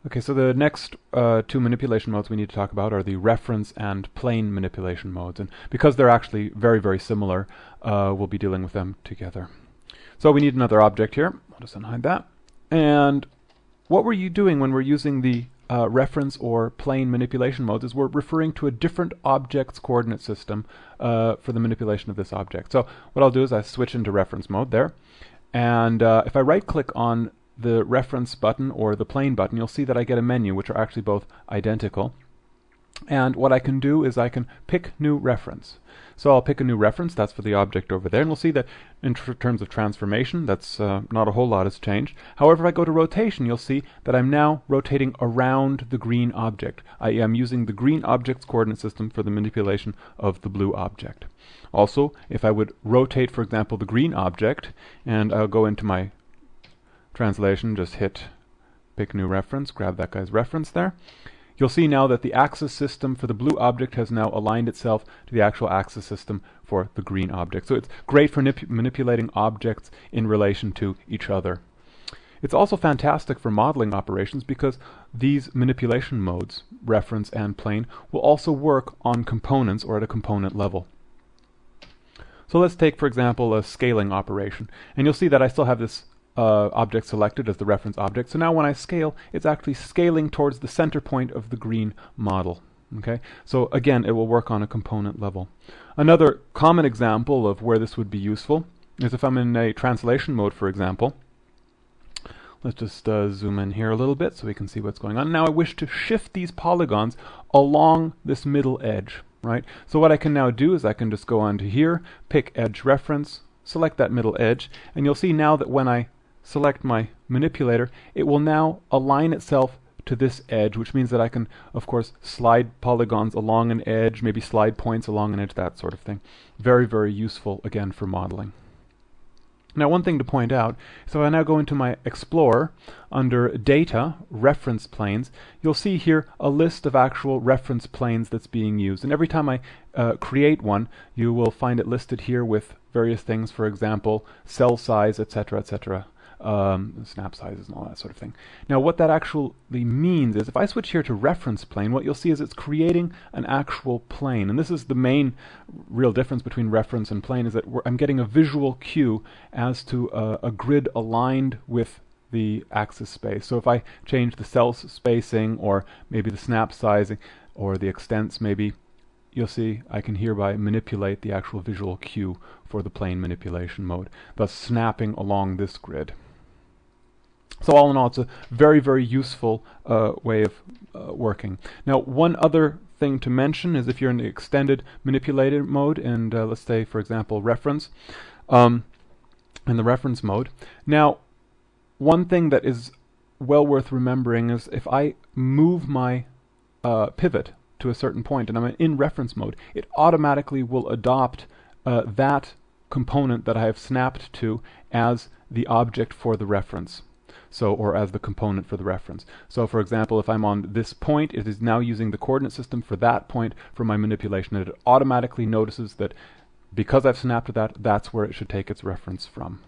Okay, so the next two manipulation modes we need to talk about are the reference and plane manipulation modes. And because they're actually very, very similar, we'll be dealing with them together. So we need another object here. I'll just unhide that. And what we're doing when we're using the reference or plane manipulation modes is we're referring to a different object's coordinate system for the manipulation of this object. So what I'll do is I switch into reference mode there. And if I right-click on the reference button or the plane button, you'll see that I get a menu, which are actually both identical. And what I can do is I can pick new reference. So I'll pick a new reference, that's for the object over there, and we'll see that in terms of transformation, that's not a whole lot has changed. However, if I go to rotation, you'll see that I'm now rotating around the green object. I am using the green object's coordinate system for the manipulation of the blue object. Also, if I would rotate, for example, the green object, and I'll go into my translation, just hit pick new reference, grab that guy's reference there. You'll see now that the axis system for the blue object has now aligned itself to the actual axis system for the green object. So it's great for manipulating objects in relation to each other. It's also fantastic for modeling operations because these manipulation modes, reference and plane, will also work on components or at a component level. So let's take, for example, a scaling operation. And you'll see that I still have this object selected as the reference object. So now when I scale, it's actually scaling towards the center point of the green model. Okay, so again, it will work on a component level. Another common example of where this would be useful is if I'm in a translation mode, for example. Let's just zoom in here a little bit so we can see what's going on. Now I wish to shift these polygons along this middle edge, right? So what I can now do is I can just go on to here, pick edge reference, select that middle edge, and you'll see now that when I select my manipulator, it will now align itself to this edge, which means that I can, of course, slide polygons along an edge, maybe slide points along an edge, that sort of thing. Very, very useful, again, for modeling. Now, one thing to point out, so I now go into my Explorer, under Data, Reference Planes, you'll see here a list of actual reference planes that's being used. And every time I create one, you will find it listed here with various things, for example, cell size, etc., etc., snap sizes and all that sort of thing. Now what that actually means is if I switch here to reference plane, what you'll see is it's creating an actual plane. And this is the main real difference between reference and plane, is that I'm getting a visual cue as to a grid aligned with the axis space. So if I change the cell spacing or maybe the snap sizing or the extents maybe, you'll see I can hereby manipulate the actual visual cue for the plane manipulation mode, thus snapping along this grid. So all in all, it's a very, very useful way of working. Now, one other thing to mention is if you're in the extended manipulator mode, and let's say, for example, reference, in the reference mode. Now, one thing that is well worth remembering is if I move my pivot to a certain point and I'm in reference mode, it automatically will adopt that component that I have snapped to as the object for the reference. So, or as the component for the reference. So for example, if I'm on this point, it is now using the coordinate system for that point for my manipulation, and it automatically notices that because I've snapped to that, that's where it should take its reference from.